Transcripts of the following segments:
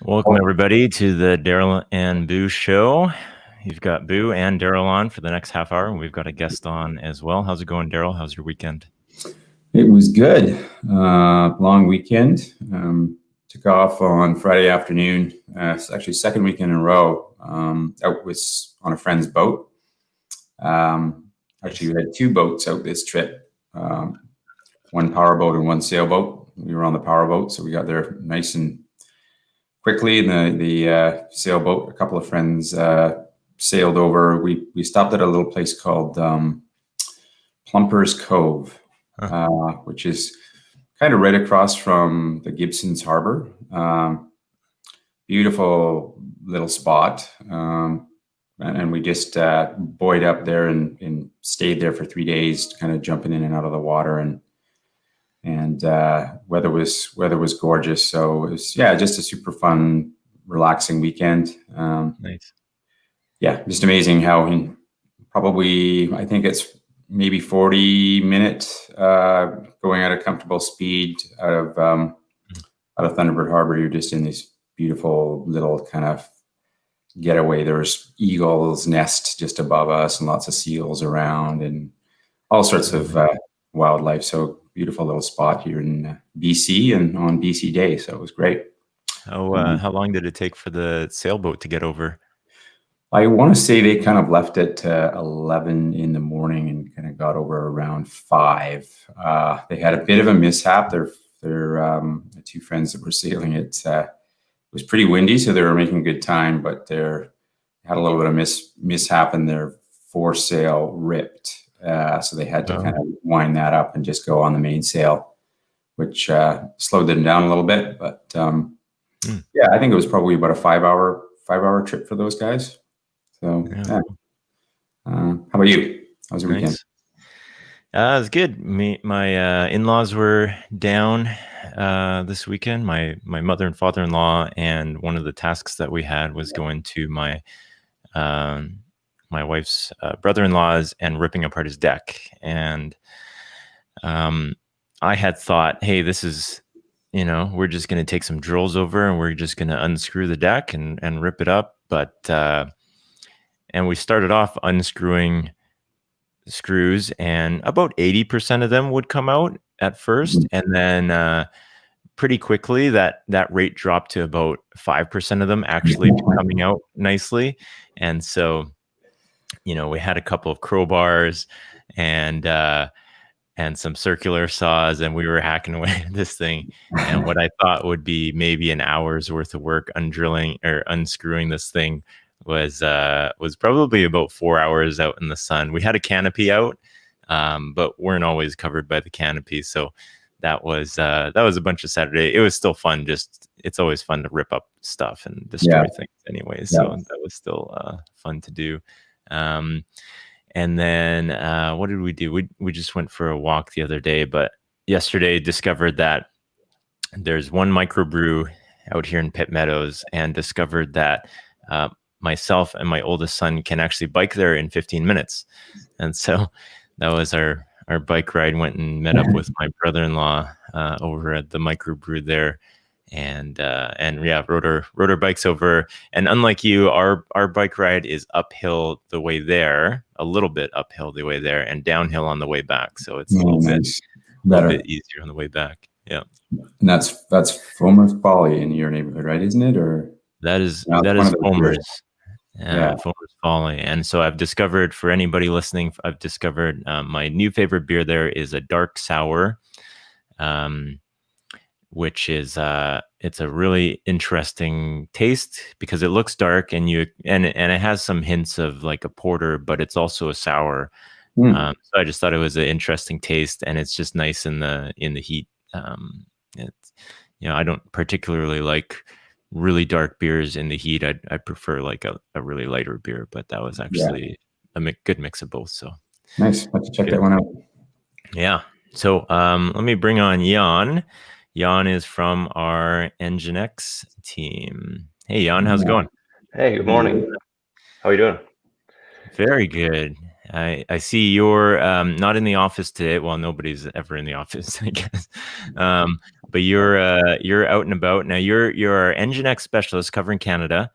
Welcome, everybody, to the Daryl and Buu show. You've got Buu and Daryl on for the next half hour, and we've got a guest on as well. How's it going, Daryl? How's your weekend? It was good. Long weekend. Took off on Friday afternoon. It's actually second weekend in a row. Out was on a friend's boat. Actually, we had two boats out this trip. One powerboat and one sailboat. We were on the powerboat, so we got there nice and quickly. In the sailboat, a couple of friends sailed over. We stopped at a little place called Plumper's Cove, which is kind of right across from the Gibson's Harbor. Beautiful little spot. And we just buoyed up there and stayed there for 3 days, kind of jumping in and out of the water, and weather was gorgeous. So it was, just a super fun, relaxing weekend. Nice. Yeah, just amazing how I think it's maybe 40 minutes going at a comfortable speed out of Thunderbird Harbor. You're just in this beautiful little kind of getaway. There's eagles nest just above us and lots of seals around and all sorts of wildlife. So beautiful little spot here in BC and on BC Day. So it was great. How long did it take for the sailboat to get over? I want to say they kind of left at 11 in the morning and kind of got over around 5. They had a bit of a mishap. They're the two friends that were sailing it. It was pretty windy, so they were making good time, but they had a little bit of mishap and their foresail ripped. So they had to kind of wind that up and just go on the mainsail, which slowed them down a little bit. But I think it was probably about a 5-hour trip for those guys. So how about you? How was your weekend? It was good. My in-laws were down this weekend. My mother and father-in-law, and one of the tasks that we had was going to my wife's brother-in-law's and ripping apart his deck. And I had thought, hey, this is, we're just going to take some drills over and we're just going to unscrew the deck and rip it up. But and we started off unscrewing screws, and about 80% of them would come out at first, and then pretty quickly that rate dropped to about 5% of them actually coming out nicely. And so we had a couple of crowbars and some circular saws, and we were hacking away at this thing. And what I thought would be maybe an hour's worth of work undrilling or unscrewing this thing was probably about 4 hours out in the sun. We had a canopy out, but weren't always covered by the canopy. So that was a bunch of Saturday. It was still fun. It's always fun to rip up stuff and destroy things anyways. So that was still fun to do. And then what did we do? We just went for a walk the other day, but yesterday discovered that there's one microbrew out here in Pitt Meadows, and discovered that myself and my oldest son can actually bike there in 15 minutes. And so that was our bike ride. Went and met up with my brother-in-law over at the microbrew there. and yeah, rode our bikes over. And unlike you, our bike ride is uphill the way there, a little bit uphill the way there, and downhill on the way back. So it's a Nice. little Better. bit easier on the way back. Yeah, And that's Fulmer's Folly in your neighborhood, right? Isn't it? Or that is no, it's one of those beers. Fulmer's. Yeah. Fulmer's Folly. And so I've discovered, for anybody listening, I've discovered my new favorite beer there is a dark sour. Which is it's a really interesting taste because it looks dark and it has some hints of like a porter, but it's also a sour. So I just thought it was an interesting taste, and it's just nice in the heat. It's, I don't particularly like really dark beers in the heat. I prefer like a really lighter beer, but that was actually a good mix of both. So nice. Have to check that one out. Yeah. So let me bring on Jan. Jan is from our NGINX team. Hey, Jan, how's it going? Hey, good morning. How are you doing? Very good. I see you're not in the office today. Well, nobody's ever in the office, I guess. But you're out and about now. You're our NGINX specialist covering Canada.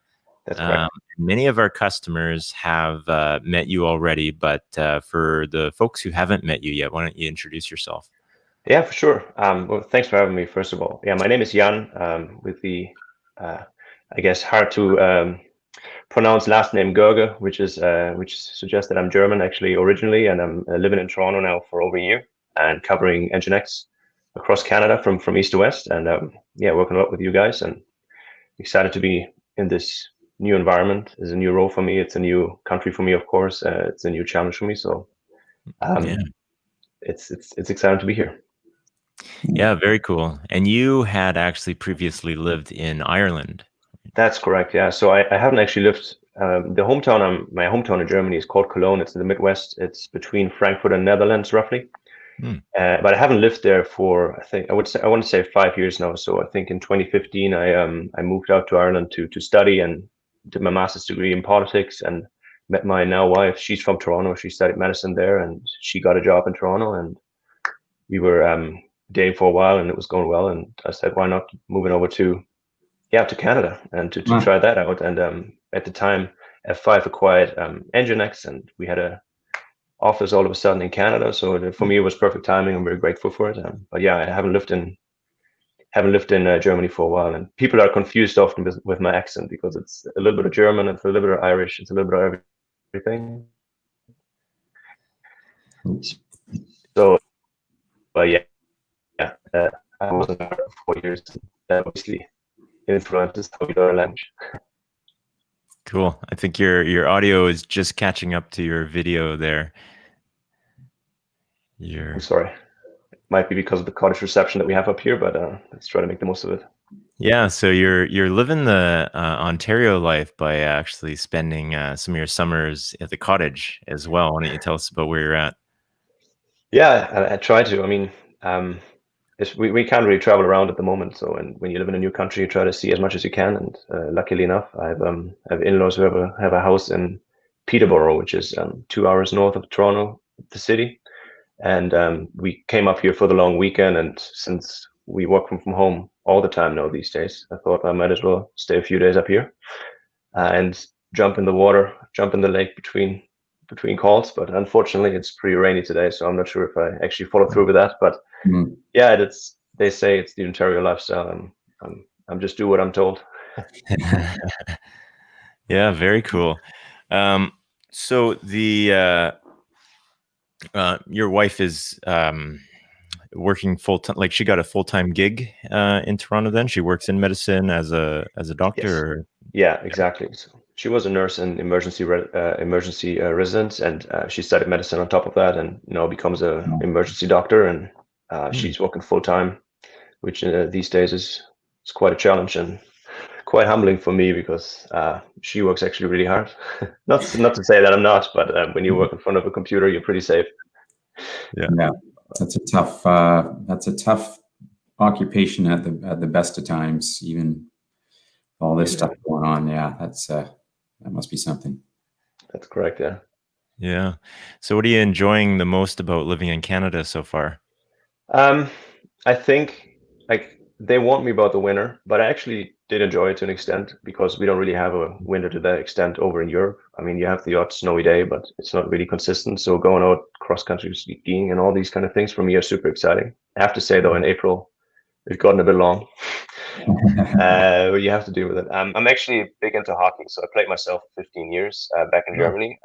That's correct. Many of our customers have met you already, but for the folks who haven't met you yet, why don't you introduce yourself? Yeah, for sure. Well, thanks for having me, first of all. Yeah, my name is Jan, with the, I guess, hard to pronounce last name Goerge, which suggests that I'm German actually originally, and I'm living in Toronto now for over a year and covering NGINX across Canada from east to west, and yeah, working a lot with you guys, and excited to be in this new environment. It's a new role for me. It's a new country for me, of course. It's a new challenge for me. So it's exciting to be here. Yeah, very cool. And you had actually previously lived in Ireland. That's correct. Yeah. So I haven't actually lived. My hometown in Germany is called Cologne. It's in the Midwest. It's between Frankfurt and Netherlands, roughly. But I haven't lived there for, I want to say 5 years now. So I think in 2015 I moved out to Ireland to study and did my master's degree in politics, and met my now wife. She's from Toronto. She studied medicine there, and she got a job in Toronto, and we were dating for a while, and it was going well. And I said, why not moving over to Canada and to try that out. And at the time, F5 acquired NGINX, and we had a office all of a sudden in Canada. So for me, it was perfect timing. I'm very grateful for it. But yeah, I haven't lived in Germany for a while, and people are confused often with my accent because it's a little bit of German, it's a little bit of Irish, it's a little bit of everything. So, but yeah, I was in Ireland for 4 years. That obviously influences how you learn a language. Cool. I think your audio is just catching up to your video there. I'm sorry. It might be because of the cottage reception that we have up here, but let's try to make the most of it. Yeah, so you're living the Ontario life by actually spending some of your summers at the cottage as well. Why don't you tell us about where you're at? Yeah, I try to. I mean, we can't really travel around at the moment. So, and when you live in a new country, you try to see as much as you can. And luckily enough, I have in-laws who have a house in Peterborough, which is 2 hours north of Toronto, the city. And we came up here for the long weekend. And since we work from home all the time now these days, I thought I might as well stay a few days up here and jump in the water, jump in the lake between calls. But unfortunately, it's pretty rainy today, so I'm not sure if I actually follow through with that. But yeah, they say it's the Ontario lifestyle, and I'm just do what I'm told. Yeah, very cool. So the your wife is working full time, like she got a full-time gig in Toronto. Then she works in medicine as a doctor. Yes. Or... Yeah, exactly. So she was a nurse and emergency resident, and she studied medicine on top of that, and becomes a emergency doctor. And she's working full time, which these days is quite a challenge and quite humbling for me, because she works actually really hard. not to say that I'm not, but when you work in front of a computer, you're pretty safe. Yeah, that's a tough occupation at the best of times, even all this stuff going on. Yeah, that must be something. That's correct. Yeah. Yeah. So what are you enjoying the most about living in Canada so far? I think like they warned me about the winter, but I actually did enjoy it to an extent because we don't really have a winter to that extent over in Europe. I mean, you have the odd snowy day, but it's not really consistent. So going out cross-country skiing and all these kind of things for me are super exciting. I have to say though, in April, it's gotten a bit long. You have to deal with it. I'm actually big into hockey, so I played myself for 15 years back in Germany,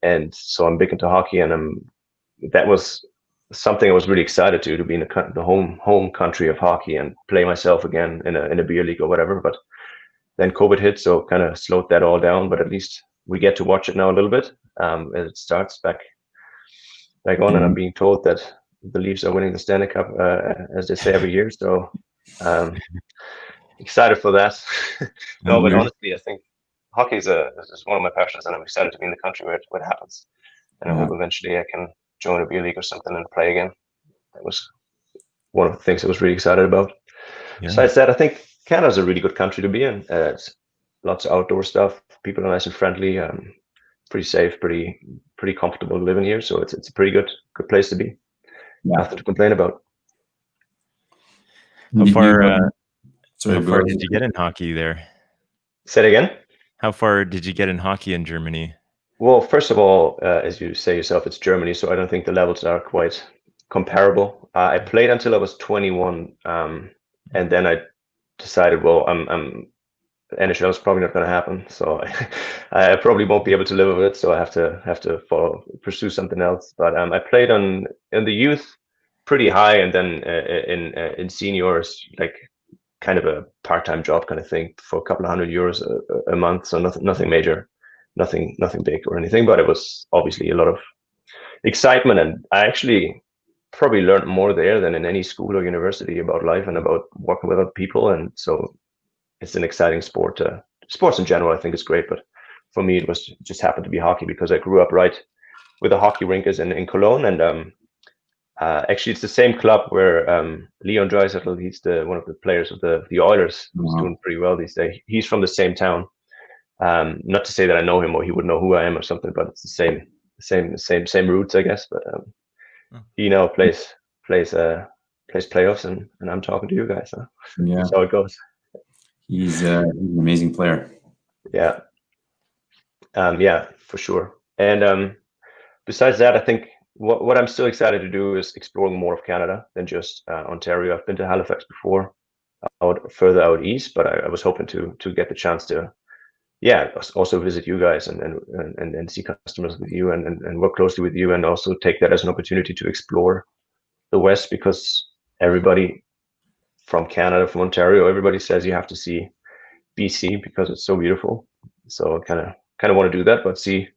and so I'm big into hockey, and that was something I was really excited to be in the home country of hockey and play myself again in a beer league or whatever. But then COVID hit, so kind of slowed that all down. But at least we get to watch it now a little bit as it starts back on, and I'm being told that the Leafs are winning the Stanley Cup as they say every year. So excited for that. No, but honestly, I think hockey is one of my passions, and I'm excited to be in the country where it happens. And I hope eventually I can join a beer league or something and play again. That was one of the things I was really excited about. Yeah. Besides that, I think Canada's a really good country to be in. It's lots of outdoor stuff. People are nice and friendly. Pretty safe, pretty comfortable living here. So it's a pretty good place to be. Yeah. Nothing to complain about. How far did you get in hockey there? Say it again? How far did you get in hockey in Germany? Well, first of all, as you say yourself, it's Germany, so I don't think the levels are quite comparable. I played until I was 21, and then I decided, well, NHL is probably not going to happen, so I probably won't be able to live with it. So I have to pursue something else. But I played in the youth pretty high, and then in seniors, like kind of a part-time job kind of thing for a couple of €100 a month. So nothing major. Nothing big or anything, but it was obviously a lot of excitement, and I actually probably learned more there than in any school or university about life and about working with other people. And so it's an exciting sport. Sports in general, I think, is great, but for me, it just happened to be hockey because I grew up right with the hockey rink in Cologne, and actually it's the same club where Leon Draisaitl, he's one of the players of the Oilers, who's doing pretty well these days. He's from the same town. Not to say that I know him or he would know who I am or something, but it's the same roots, I guess. But he now plays playoffs, and I'm talking to you guys. Huh? Yeah, that's how it goes. He's an amazing player. Yeah, yeah, for sure. And besides that, I think what I'm still excited to do is exploring more of Canada than just Ontario. I've been to Halifax before, further out east, but I was hoping to get the chance to. Yeah, also visit you guys and see customers with you and work closely with you, and also take that as an opportunity to explore the West, because everybody from Canada, from Ontario, everybody says you have to see BC because it's so beautiful. So I kind of want to do that, but see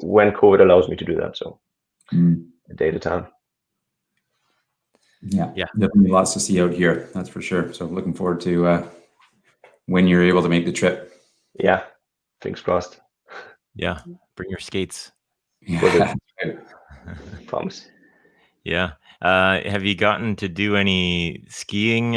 when COVID allows me to do that. So a day at a time. Yeah, definitely lots to see out here. That's for sure. So looking forward to when you're able to make the trip. Yeah. Fingers crossed. Yeah, bring your skates. Yeah. Promise. Yeah. Have you gotten to do any skiing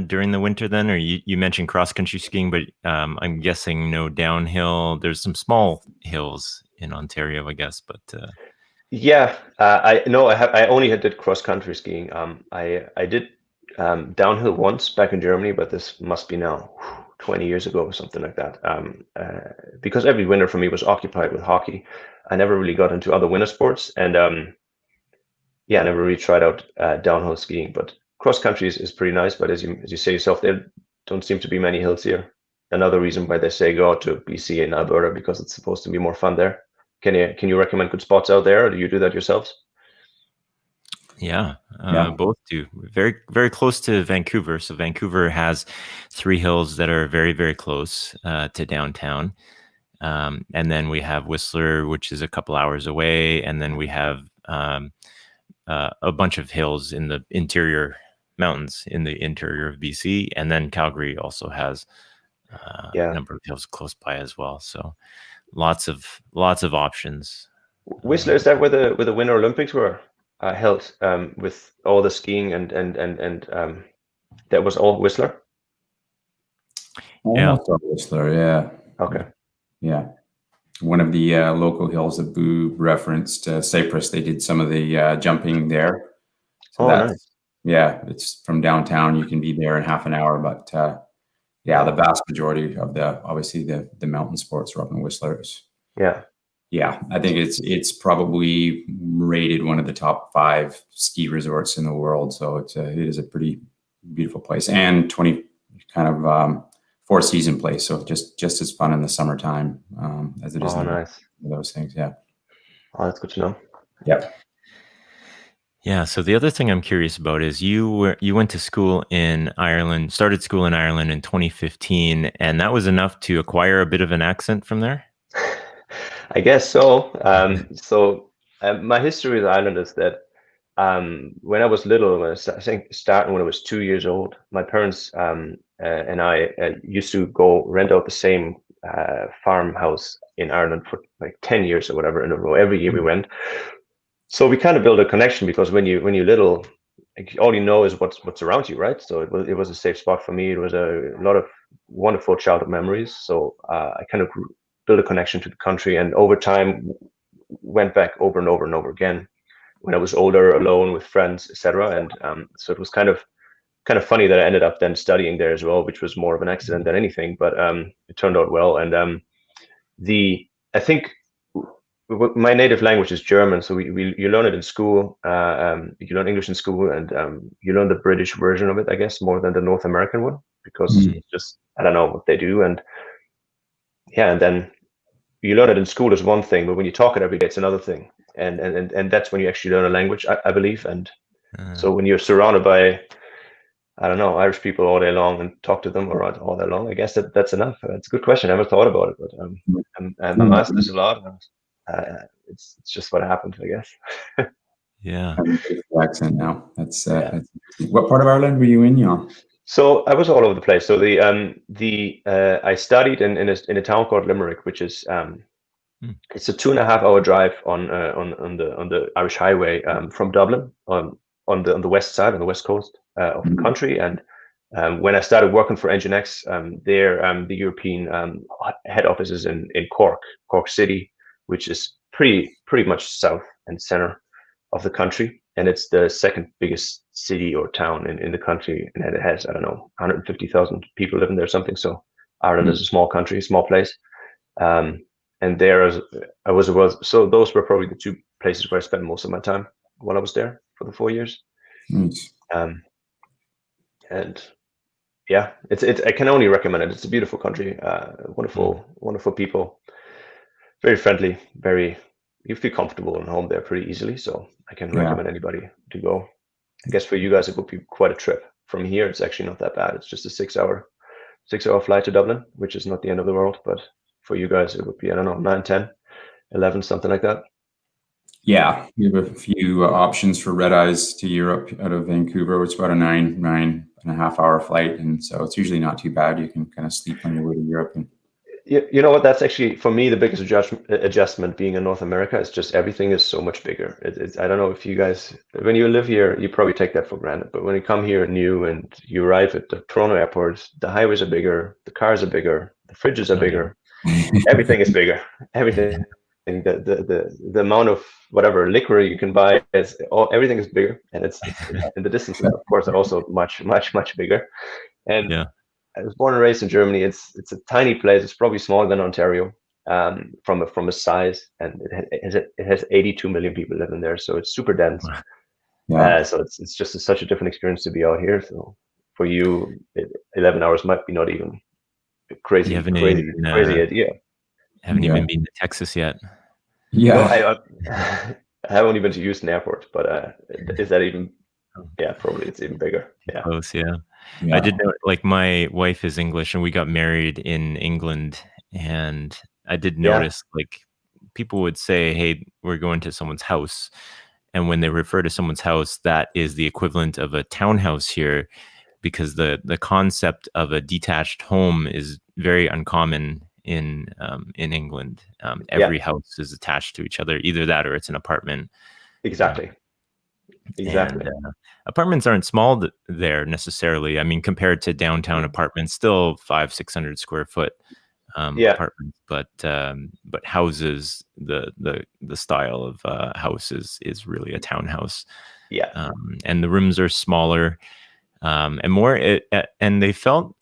during the winter then? Or you mentioned cross-country skiing, but I'm guessing no downhill. There's some small hills in Ontario, I guess, but... Yeah, I only did cross-country skiing. I did downhill once back in Germany, but this must be now 20 years ago or something like that. Because every winter for me was occupied with hockey. I never really got into other winter sports, and I never really tried out downhill skiing. But cross country is pretty nice. But as you say yourself, there don't seem to be many hills here. Another reason why they say go out to BC and Alberta, because it's supposed to be more fun there. Can you recommend good spots out there, or do you do that yourselves? Yeah, both do. Very, very close to Vancouver. So Vancouver has 3 hills that are very, very close to downtown. And then we have Whistler, which is a couple hours away. And then we have a bunch of hills in the interior mountains in the interior of BC. And then Calgary also has a number of hills close by as well. So lots of options. Whistler, is that where the Winter Olympics were held, with all the skiing and that was all Whistler? Almost all Whistler, yeah. Okay. Yeah. One of the local hills that Buu referenced, Cyprus, they did some of the jumping there. So nice. Yeah, it's from downtown. You can be there in half an hour, but yeah, the vast majority of obviously the mountain sports are up in Whistler. Yeah. Yeah, I think it's probably rated one of the top 5 ski resorts in the world. So it is a pretty beautiful place, and 20 kind of 4-season place. So just as fun in the summertime as it is. Oh, nice. Those things, yeah. Oh, that's good to know. Yeah. Yeah. So the other thing I'm curious about is you went to school in Ireland, started school in Ireland in 2015, and that was enough to acquire a bit of an accent from there. I guess so. My history with Ireland is that when I was little, I think starting when I was 2 years old, my parents and I used to go rent out the same farmhouse in Ireland for like 10 years or whatever in a row. Every year we went. So we kind of build a connection, because when you're little, all you know is what's around you, right? So it was a safe spot for me. It was a lot of wonderful childhood memories. So I kind of built a connection to the country, and over time went back over and over and over again when I was older, alone with friends, etc. And so it was kind of funny that I ended up then studying there as well, which was more of an accident than anything, but it turned out well. And I think my native language is German, so you learn it in school. You learn English in school, and you learn the British version of it, I guess, more than the North American one, because it's just, I don't know what they do. And yeah, and then you learn it in school is one thing, but when you talk it every day, it's another thing. And that's when you actually learn a language, I believe. And so when you're surrounded by, I don't know, Irish people all day long and talk to them all day long, I guess that's enough. It's a good question. I never thought about it, but I'm asked this a lot. It's just what happened, I guess. Yeah. Accent now. That's what part of Ireland were you in, Jan? So I was all over the place. So I studied in a town called Limerick, which is it's a 2.5-hour drive on the Irish highway from Dublin on the west side, on the west coast of the country. And when I started working for NGINX, the European head office is in Cork City, which is pretty much south and center of the country, and it's the second biggest city or town in the country, and it has, I don't know, 150,000 people living there or something. So Ireland is a small country, small place. And there I was so those were probably the 2 places where I spent most of my time while I was there for the 4 years. And yeah, it's I can only recommend it. It's a beautiful country, wonderful people, very friendly, you feel comfortable and home there pretty easily. So I can recommend anybody to go. I guess for you guys it would be quite a trip. From here it's actually not that bad. It's just a 6-hour flight to Dublin, which is not the end of the world, but for you guys it would be, I don't know, 9, 10, 11, something like that. Yeah, we have a few options for red eyes to Europe out of Vancouver, which is about a 9.5-hour flight, and so it's usually not too bad. You can kind of sleep on your way to Europe. And you know what? That's actually for me the biggest adjustment being in North America. It's just everything is so much bigger. I don't know if you guys, when you live here, you probably take that for granted. But when you come here new and you arrive at the Toronto airport, the highways are bigger, the cars are bigger, the fridges are bigger, everything is bigger. Everything, the amount of whatever liquor you can buy everything is bigger, and it's in the distance. Of course, are also much bigger. And I was born and raised in Germany. It's a tiny place. It's probably smaller than Ontario from a size, and it has 82 million people living there. So it's super dense. So it's just such a different experience to be out here. So for you, 11 hours might be not even crazy idea. Haven't even been to Texas yet. Yeah, no, I haven't only been to Houston Airport, but is that even? Yeah, probably it's even bigger. Yeah, close. Yeah. I did know, like, my wife is English and we got married in England, and I did notice like people would say, hey, we're going to someone's house, and when they refer to someone's house, that is the equivalent of a townhouse here, because the concept of a detached home is very uncommon in England. Every house is attached to each other, either that or it's an apartment. Exactly. And apartments aren't small there necessarily. I mean, compared to downtown apartments, still 500-600 square foot. apartments, but houses, the style of house is really a townhouse. Yeah. And the rooms are smaller, and more. And they felt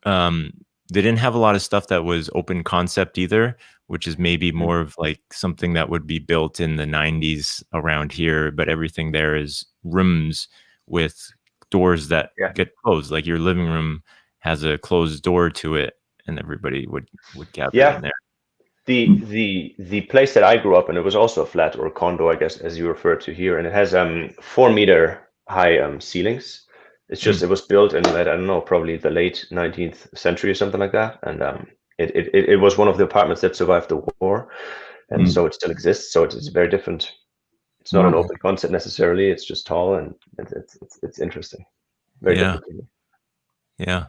they didn't have a lot of stuff that was open concept either, which is maybe more of like something that would be built in the 90s around here. But everything there is rooms with doors that get closed. Like your living room has a closed door to it, and everybody would gather in there. The place that I grew up in, it was also a flat or a condo, I guess, as you refer to here, and it has 4-meter high ceilings. It's just it was built in, I don't know, probably the late 19th century or something like that, and it was one of the apartments that survived the war, and so it still exists. So it's very different. It's not an open concept necessarily. It's just tall, and it's interesting. Very different. Yeah.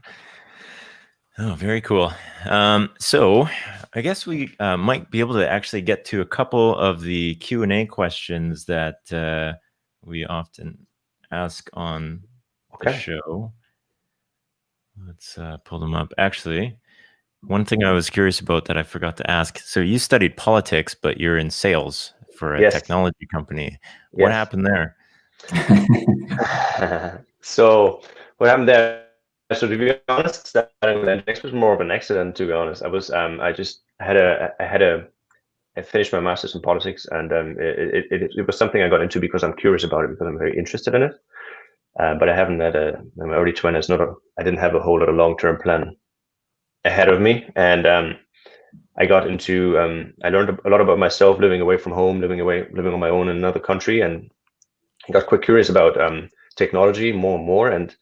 Oh, very cool. So I guess we might be able to actually get to a couple of the Q&A questions that we often ask on the show. Let's pull them up. Actually, one thing I was curious about that I forgot to ask. So you studied politics, but you're in sales for a technology company. What happened there? So what happened there? So to be honest, starting with NGINX was more of an accident. To be honest, I was I finished my master's in politics, and it was something I got into because I'm curious about it, because I'm very interested in it. But I haven't had in my early 20s. I didn't have a whole lot of long-term plan ahead of me, and I got into I learned a lot about myself, living away from home, living on my own in another country, and I got quite curious about technology more and more. And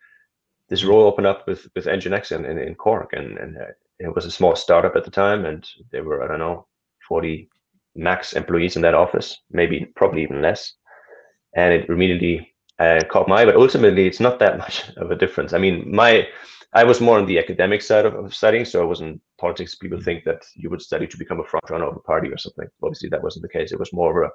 this role opened up with NGINX in Cork, and it was a small startup at the time, and there were, I don't know, 40 max employees in that office, probably even less. And it immediately caught my eye, but ultimately it's not that much of a difference. I mean, I was more on the academic side of studying, so I wasn't politics. People think that you would study to become a front runner of a party or something. Obviously, that wasn't the case. It was more of a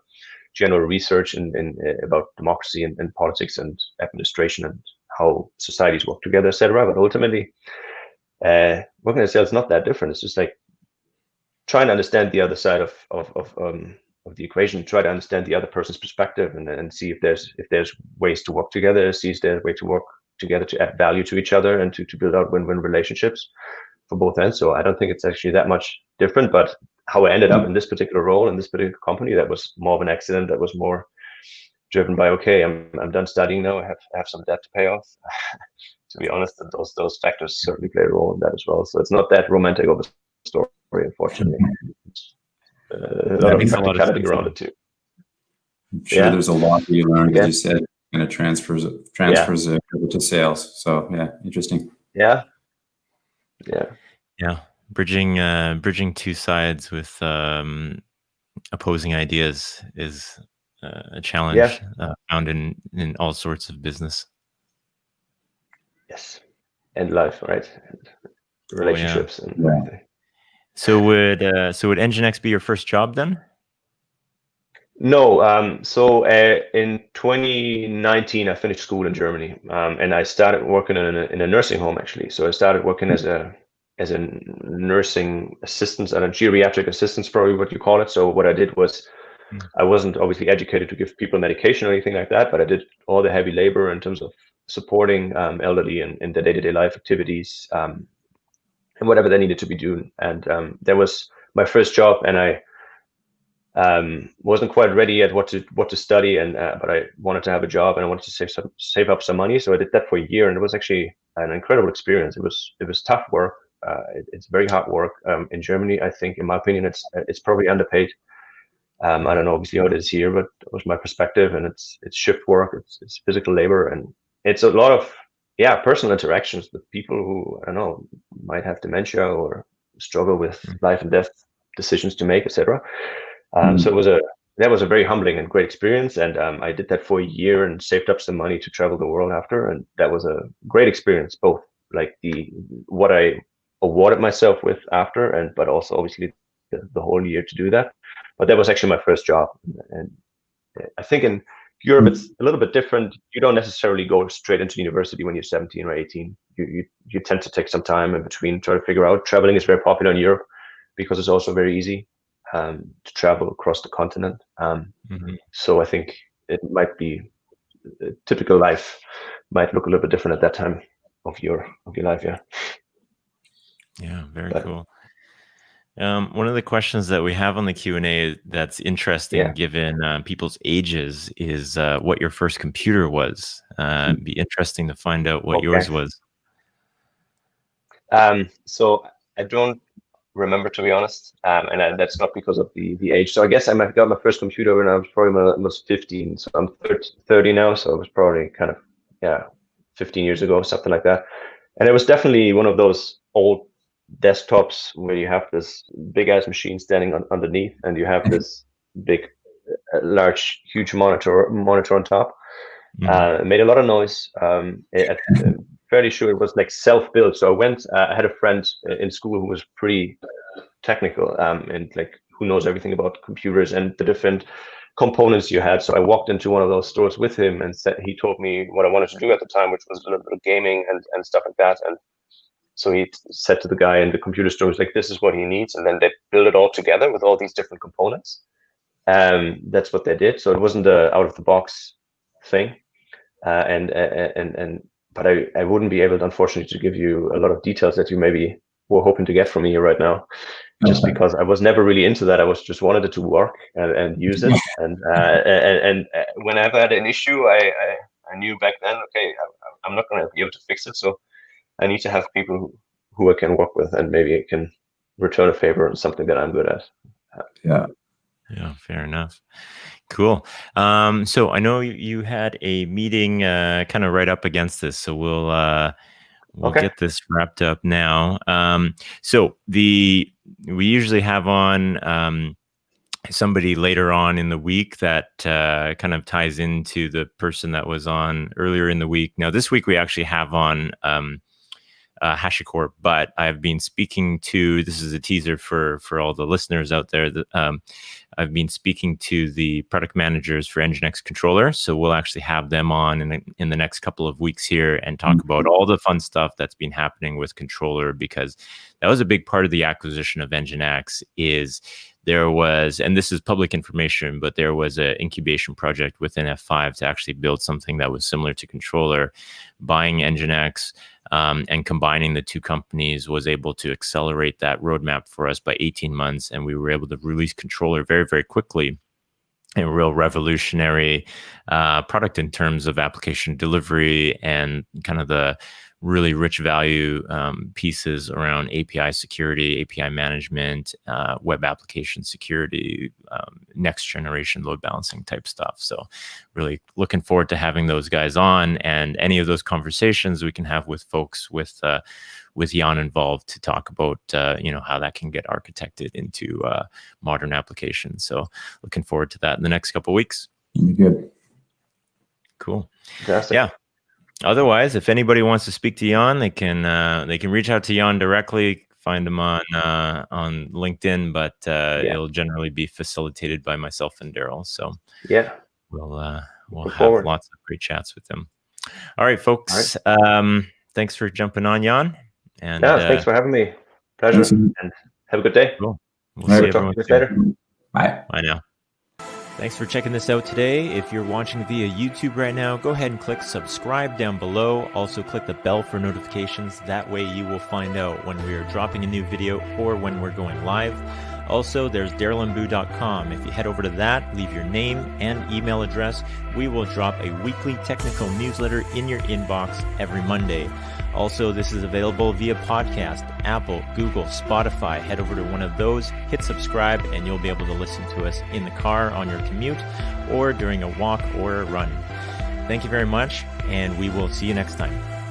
general research in about democracy and politics and administration and how societies work together, etc. But ultimately, working in sales is not that different. It's just like trying to understand the other side of the equation, try to understand the other person's perspective, and see if there's ways to work together, see if there's a way to work together to add value to each other and to build out win-win relationships for both ends. So I don't think it's actually that much different, but how I ended up in this particular role in this particular company, that was more of an accident. That was more driven by, okay, I'm done studying now. I have some debt to pay off. To be honest, and those factors certainly play a role in that as well. So it's not that romantic of a story, unfortunately. A lot of practicality around it too. I'm sure there's a lot that you learned, as you said, and it transfers over to sales. So interesting. Yeah. Bridging two sides with opposing ideas is a challenge found in all sorts of business. Yes, and life, right? And relationships and everything. So would NGINX be your first job then? No. So in 2019, I finished school in Germany, and I started working in a nursing home, actually. So I started working as a nursing assistant, and a geriatric assistant, probably what you call it. So what I did was, I wasn't obviously educated to give people medication or anything like that, but I did all the heavy labor in terms of supporting elderly in their day-to-day life activities, and whatever they needed to be doing. And that was my first job, and I wasn't quite ready yet what to study, and but I wanted to have a job, and I wanted to save up some money. So I did that for a year, and it was actually an incredible experience. It was tough work. It's very hard work in Germany. I think, in my opinion, it's probably underpaid. I don't know obviously how it is here, but that was my perspective. And it's shift work, it's physical labor, and it's a lot of personal interactions with people who, I don't know, might have dementia or struggle with life and death decisions to make, etc. So that was a very humbling and great experience, and I did that for a year and saved up some money to travel the world after, and that was a great experience, both like what I awarded myself with after, but also obviously the whole year to do that. But that was actually my first job, and I think in Europe it's a little bit different. You don't necessarily go straight into university when you're 17 or 18. You tend to take some time in between, try to figure out. Traveling is very popular in Europe. because it's also very easy to travel across the continent. So I think it might be a typical life might look a little bit different at that time of your life. Yeah, very cool. One of the questions that we have on the Q&A that's interesting, given people's ages, is what your first computer was. It'd be interesting to find out what yours was. So I don't remember, to be honest, and that's not because of the age. So I guess I might have got my first computer when I was probably almost 15. So I'm 30 now, so it was probably kind of 15 years ago, something like that. And it was definitely one of those old desktops where you have this big ass machine standing underneath, and you have this big, large, huge monitor on top. It made a lot of noise. Fairly sure it was like self-built. So I went. I had a friend in school who was pretty technical, and like who knows everything about computers and the different components you had. So I walked into one of those stores with him, and he told me what I wanted to do at the time, which was a little bit of gaming and stuff like that. And so he said to the guy in the computer store, "He's like, this is what he needs," and then they build it all together with all these different components. That's what they did. So it wasn't a out of the box thing, but I wouldn't be able, unfortunately, to give you a lot of details that you maybe were hoping to get from me right now, just because I was never really into that. I was just wanted it to work and use it. And whenever I had an issue, I knew back then, okay, I'm not going to be able to fix it. So I need to have people who I can work with, and maybe I can return a favor on something that I'm good at. Yeah, fair enough. Cool. So I know you had a meeting kind of right up against this, so we'll get this wrapped up now. So we usually have on somebody later on in the week that kind of ties into the person that was on earlier in the week. Now this week we actually have on HashiCorp, but I've been speaking to, this is a teaser for all the listeners out there, that I've been speaking to the product managers for NGINX Controller. So we'll actually have them on in the next couple of weeks here and talk about all the fun stuff that's been happening with Controller, because that was a big part of the acquisition of NGINX. There was, and this is public information, but there was an incubation project within F5 to actually build something that was similar to Controller. Buying NGINX and combining the two companies was able to accelerate that roadmap for us by 18 months. And we were able to release Controller very, very quickly. A real revolutionary product in terms of application delivery and kind of the really rich value pieces around API security, API management, web application security, next generation load balancing type stuff. So really looking forward to having those guys on, and any of those conversations we can have with folks with Jan involved to talk about how that can get architected into modern applications. So looking forward to that in the next couple of weeks. Good. Cool. Fantastic. Yeah. Otherwise, if anybody wants to speak to Jan, they can reach out to Jan directly. Find him on LinkedIn, but it'll generally be facilitated by myself and Daryl. So we'll have lots of great chats with them. All right, folks. All right. Thanks for jumping on, Jan. And thanks for having me. Pleasure. And have a good day. Cool. We'll see everyone later. Bye. Bye now. Thanks for checking this out today. If you're watching via YouTube right now, go ahead and click subscribe down below. Also click the bell for notifications. That way you will find out when we are dropping a new video or when we're going live. Also, there's DarylAndBuu.com. If you head over to that, leave your name and email address, we will drop a weekly technical newsletter in your inbox every Monday. Also, this is available via podcast, Apple, Google, Spotify. Head over to one of those, hit subscribe, and you'll be able to listen to us in the car on your commute or during a walk or a run. Thank you very much, and we will see you next time.